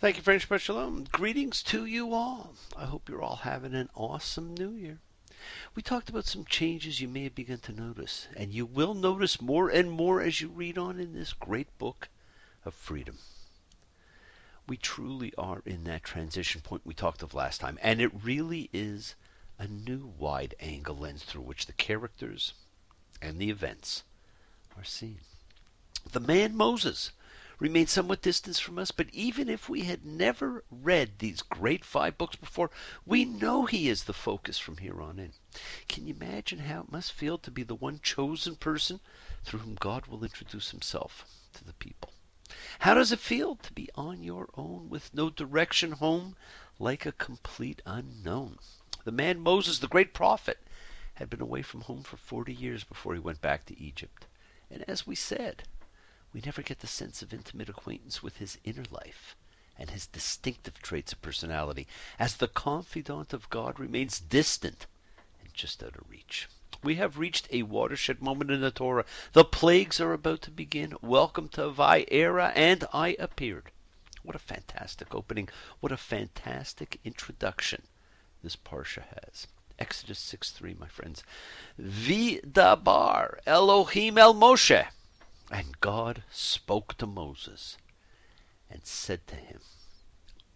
Thank you very much, Shalom. Greetings to you all. I hope you're all having an awesome new year. We talked about some changes you may have begun to notice, and you will notice more and more as you read on in this great book of freedom. We truly are in that transition point we talked of last time, and it really is a new wide-angle lens through which the characters and the events are seen. The man Moses remains somewhat distant from us, but even if we had never read these great 5 books before, we know he is the focus from here on in. Can you imagine how it must feel to be the one chosen person through whom God will introduce himself to the people? How does it feel to be on your own with no direction home, like a complete unknown? The man Moses, the great prophet, had been away from home for 40 years before he went back to Egypt. And as we said, we never get the sense of intimate acquaintance with his inner life and his distinctive traits of personality, as the confidant of God remains distant and just out of reach. We have reached a watershed moment in the Torah. The plagues are about to begin. Welcome to eira, and I appeared. What a fantastic opening. What a fantastic introduction this parsha has. Exodus 6:3, my friends. Vidabar Elohim el Moshe. And God spoke to Moses and said to him,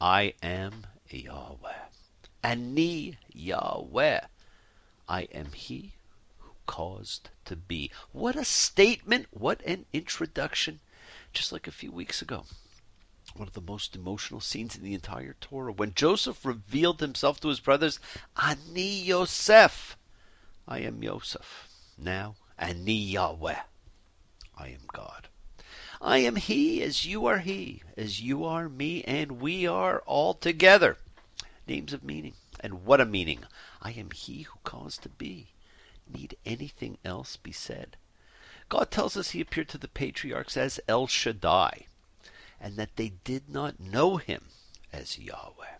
I am Yahweh. Ani Yahweh. I am he who caused to be. What a statement. What an introduction. Just like a few weeks ago. One of the most emotional scenes in the entire Torah, when Joseph revealed himself to his brothers, Ani Yosef. I am Yosef. Now, Ani Yahweh. I am God. I am he as you are he, as you are me, and we are all together. Names of meaning. And what a meaning. I am he who caused to be. Need anything else be said? God tells us he appeared to the patriarchs as El Shaddai, and that they did not know him as Yahweh.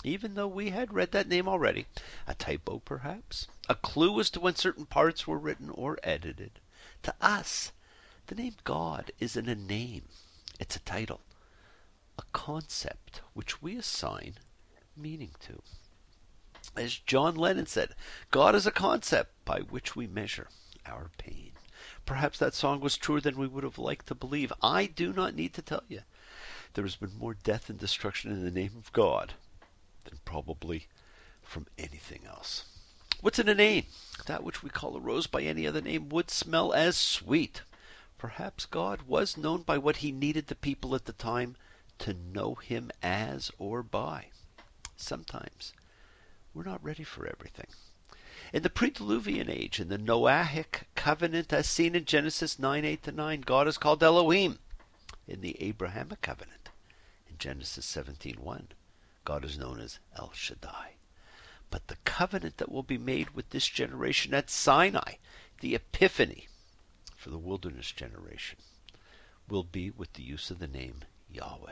Even though we had read that name already. A typo, perhaps. A clue as to when certain parts were written or edited. To us, the name God isn't a name. It's a title. A concept which we assign meaning to. As John Lennon said, God is a concept by which we measure our pain. Perhaps that song was truer than we would have liked to believe. I do not need to tell you. There has been more death and destruction in the name of God than probably from anything else. What's in a name? That which we call a rose by any other name would smell as sweet. Perhaps God was known by what he needed the people at the time to know him as or by. Sometimes we're not ready for everything. In the pre-Diluvian age, in the Noahic covenant as seen in Genesis 9:8-9, God is called Elohim. In the Abrahamic covenant, in Genesis 17:1, God is known as El Shaddai. But the covenant that will be made with this generation at Sinai, the Epiphany, for the wilderness generation, will be with the use of the name Yahweh,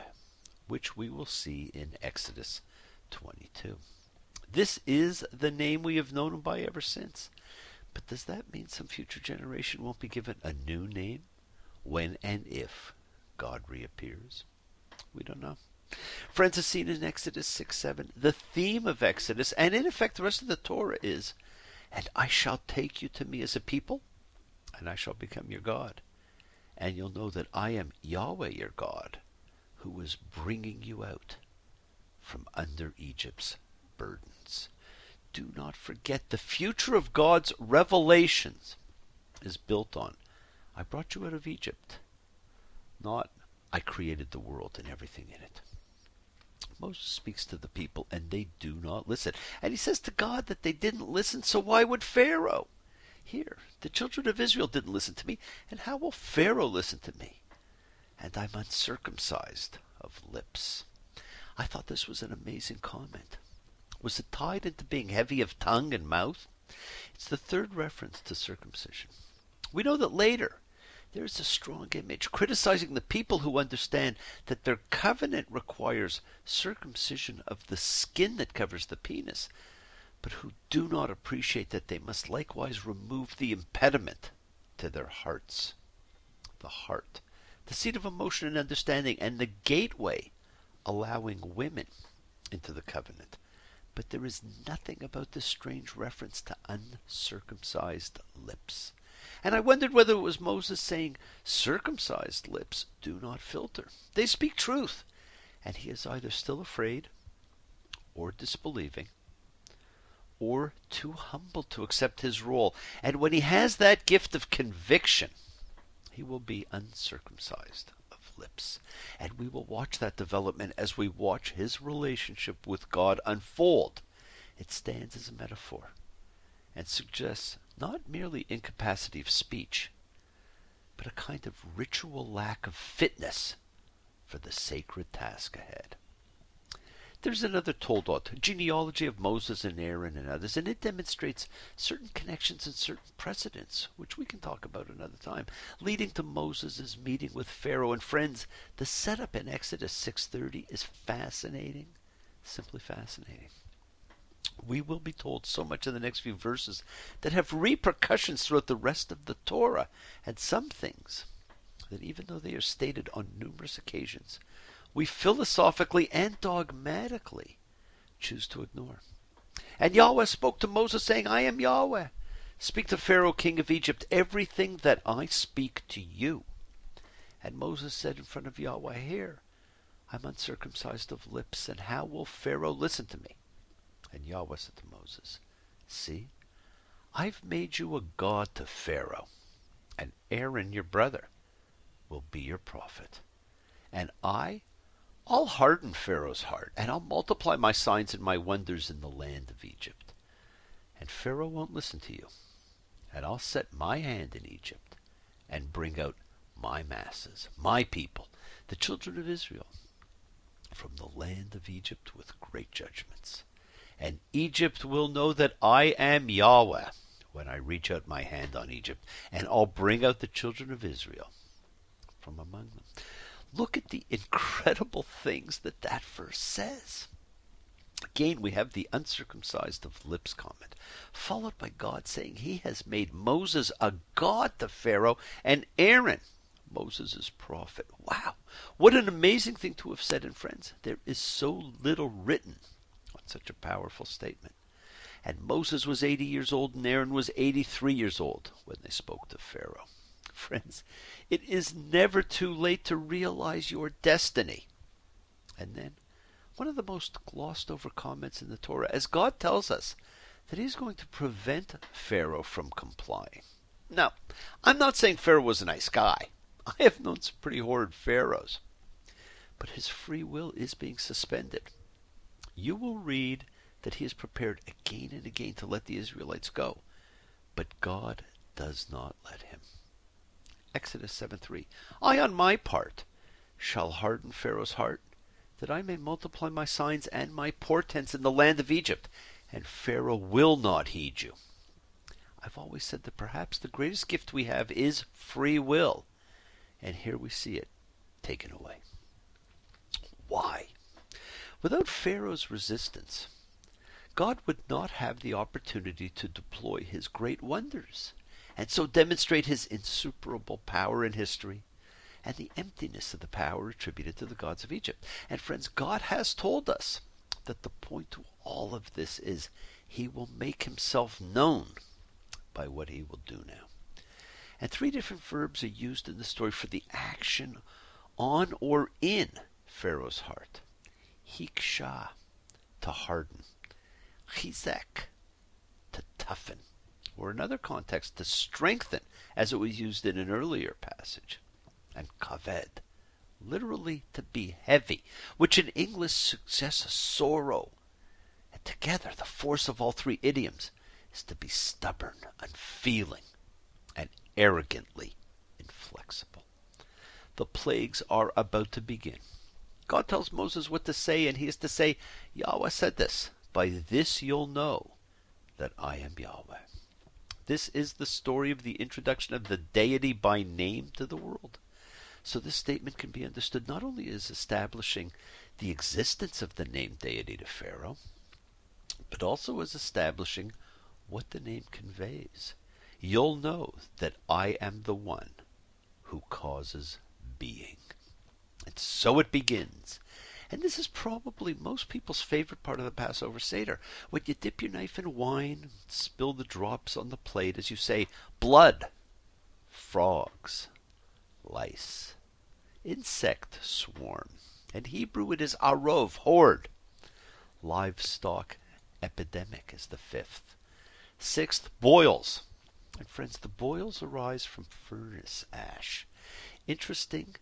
which we will see in Exodus 22. This is the name we have known him by ever since. But does that mean some future generation won't be given a new name when and if God reappears? We don't know. Friends, as seen in Exodus 6:7, the theme of Exodus, and in effect the rest of the Torah, is, and I shall take you to me as a people, and I shall become your God. And you'll know that I am Yahweh your God, who is bringing you out from under Egypt's burdens. Do not forget, the future of God's revelations is built on, I brought you out of Egypt, not I created the world and everything in it. Moses speaks to the people and they do not listen. And he says to God that they didn't listen, so why would Pharaoh? Here, the children of Israel didn't listen to me, and how will Pharaoh listen to me? And I'm uncircumcised of lips. I thought this was an amazing comment. Was it tied into being heavy of tongue and mouth? It's the third reference to circumcision. We know that later there is a strong image criticizing the people who understand that their covenant requires circumcision of the skin that covers the penis, but who do not appreciate that they must likewise remove the impediment to their hearts. The heart, the seat of emotion and understanding, and the gateway allowing women into the covenant. But there is nothing about this strange reference to uncircumcised lips. And I wondered whether it was Moses saying, circumcised lips do not filter. They speak truth. And he is either still afraid, or disbelieving, or too humble to accept his role. And when he has that gift of conviction, he will be uncircumcised of lips. And we will watch that development as we watch his relationship with God unfold. It stands as a metaphor and suggests not merely incapacity of speech, but a kind of ritual lack of fitness for the sacred task ahead. There's another Toldot, genealogy of Moses and Aaron and others, and it demonstrates certain connections and certain precedents, which we can talk about another time, leading to Moses' meeting with Pharaoh. And friends, the setup in Exodus 6:30 is fascinating, simply fascinating. We will be told so much in the next few verses that have repercussions throughout the rest of the Torah, and some things that even though they are stated on numerous occasions, we philosophically and dogmatically choose to ignore. And Yahweh spoke to Moses, saying, I am Yahweh. Speak to Pharaoh, king of Egypt, everything that I speak to you. And Moses said in front of Yahweh, here, I'm uncircumcised of lips, and how will Pharaoh listen to me? And Yahweh said to Moses, see, I've made you a god to Pharaoh, and Aaron, your brother, will be your prophet. And I'll harden Pharaoh's heart, and I'll multiply my signs and my wonders in the land of Egypt. And Pharaoh won't listen to you. And I'll set my hand in Egypt and bring out my masses, my people, the children of Israel, from the land of Egypt with great judgments. And Egypt will know that I am Yahweh when I reach out my hand on Egypt, and I'll bring out the children of Israel from among them. Look at the incredible things that verse says. Again, we have the uncircumcised of lips comment, followed by God saying he has made Moses a god to Pharaoh and Aaron, Moses' prophet. Wow, what an amazing thing to have said. And friends, there is so little written on such a powerful statement. And Moses was 80 years old and Aaron was 83 years old when they spoke to Pharaoh. Friends, it is never too late to realize your destiny. And then, one of the most glossed over comments in the Torah, as God tells us that he's going to prevent Pharaoh from complying. Now, I'm not saying Pharaoh was a nice guy. I have known some pretty horrid pharaohs. But his free will is being suspended. You will read that he is prepared again and again to let the Israelites go. But God does not let him. Exodus 7:3. I, on my part, shall harden Pharaoh's heart, that I may multiply my signs and my portents in the land of Egypt, and Pharaoh will not heed you. I've always said that perhaps the greatest gift we have is free will, and here we see it taken away. Why? Without Pharaoh's resistance, God would not have the opportunity to deploy his great wonders, and so demonstrate his insuperable power in history and the emptiness of the power attributed to the gods of Egypt. And friends, God has told us that the point to all of this is he will make himself known by what he will do now. And 3 different verbs are used in the story for the action on or in Pharaoh's heart. Hiksha, to harden. Chizek, to toughen. Or another context, to strengthen, as it was used in an earlier passage. And kaved, literally to be heavy, which in English suggests sorrow. And together, the force of all 3 idioms is to be stubborn, unfeeling, and arrogantly inflexible. The plagues are about to begin. God tells Moses what to say, and he is to say, Yahweh said this. By this you'll know that I am Yahweh. This is the story of the introduction of the deity by name to the world. So this statement can be understood not only as establishing the existence of the name deity to Pharaoh, but also as establishing what the name conveys. You'll know that I am the one who causes being. And so it begins. And this is probably most people's favorite part of the Passover Seder, when you dip your knife in wine, spill the drops on the plate as you say, blood, frogs, lice, insect swarm. In Hebrew it is arov, horde. Livestock epidemic is the fifth. Sixth, boils. And friends, the boils arise from furnace ash. Interesting,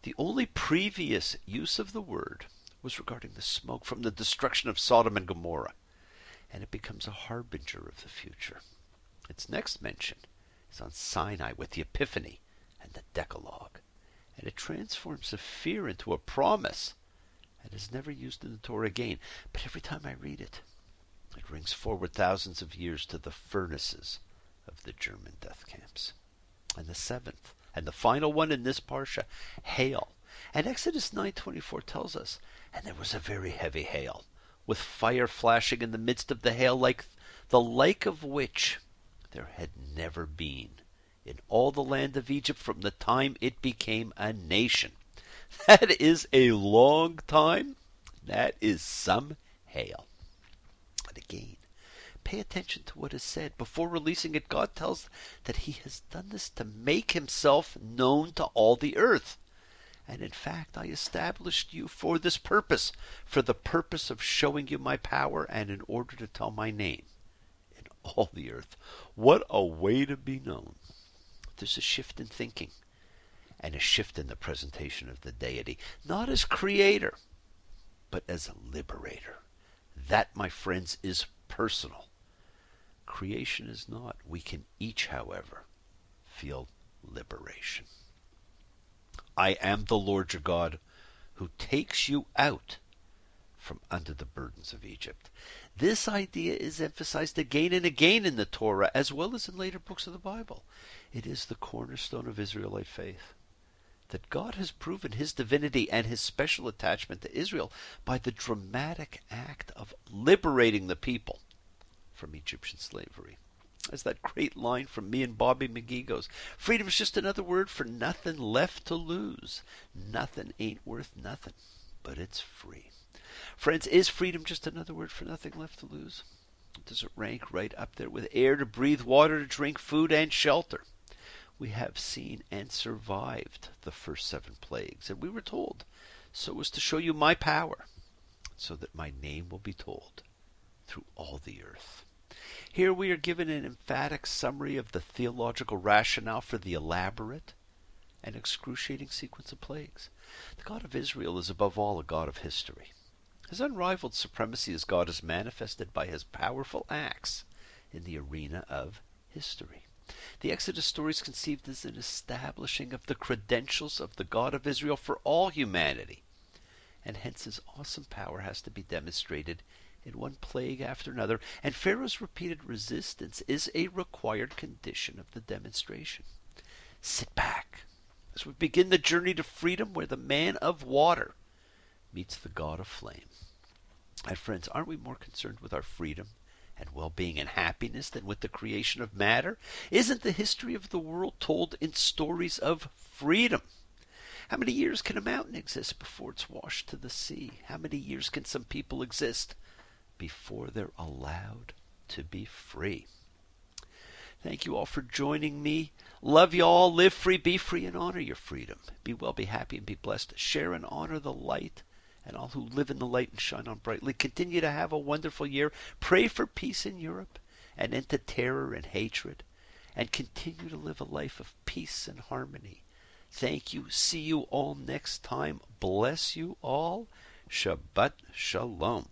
the only previous use of the word was regarding the smoke from the destruction of Sodom and Gomorrah, and it becomes a harbinger of the future. Its next mention is on Sinai with the Epiphany and the Decalogue, and it transforms a fear into a promise and is never used in the Torah again. But every time I read it, it brings forward thousands of years to the furnaces of the German death camps. And the seventh, and the final one in this parsha, hail. And Exodus 9:24 tells us, and there was a very heavy hail, with fire flashing in the midst of the hail, like the like of which there had never been in all the land of Egypt from the time it became a nation. That is a long time. That is some hail. But again, pay attention to what is said. Before releasing it, God tells that he has done this to make himself known to all the earth. And in fact, I established you for this purpose, for the purpose of showing you my power and in order to tell my name in all the earth. What a way to be known. There's a shift in thinking and a shift in the presentation of the deity, not as creator, but as a liberator. That, my friends, is personal. Creation is not. We can each, however, feel liberation. I am the Lord your God who takes you out from under the burdens of Egypt. This idea is emphasized again and again in the Torah as well as in later books of the Bible. It is the cornerstone of Israelite faith that God has proven his divinity and his special attachment to Israel by the dramatic act of liberating the people from Egyptian slavery. As that great line from me and Bobby McGee goes, freedom is just another word for nothing left to lose. Nothing ain't worth nothing, but it's free. Friends, is freedom just another word for nothing left to lose? Does it rank right up there with air to breathe, water to drink, food and shelter? We have seen and survived the first 7 plagues, and we were told, so as to show you my power, so that my name will be told through all the earth. Here we are given an emphatic summary of the theological rationale for the elaborate and excruciating sequence of plagues. The God of Israel is above all a God of history. His unrivaled supremacy as God is manifested by his powerful acts in the arena of history. The Exodus story is conceived as an establishing of the credentials of the God of Israel for all humanity, and hence his awesome power has to be demonstrated in one plague after another, and Pharaoh's repeated resistance is a required condition of the demonstration. Sit back as we begin the journey to freedom where the man of water meets the God of flame. And friends, aren't we more concerned with our freedom and well-being and happiness than with the creation of matter? Isn't the history of the world told in stories of freedom? How many years can a mountain exist before it's washed to the sea? How many years can some people exist before they're allowed to be free? Thank you all for joining me. Love you all. Live free, be free, and honor your freedom. Be well, be happy, and be blessed. Share and honor the light, and all who live in the light and shine on brightly. Continue to have a wonderful year. Pray for peace in Europe, and end to terror and hatred, and continue to live a life of peace and harmony. Thank you. See you all next time. Bless you all. Shabbat Shalom.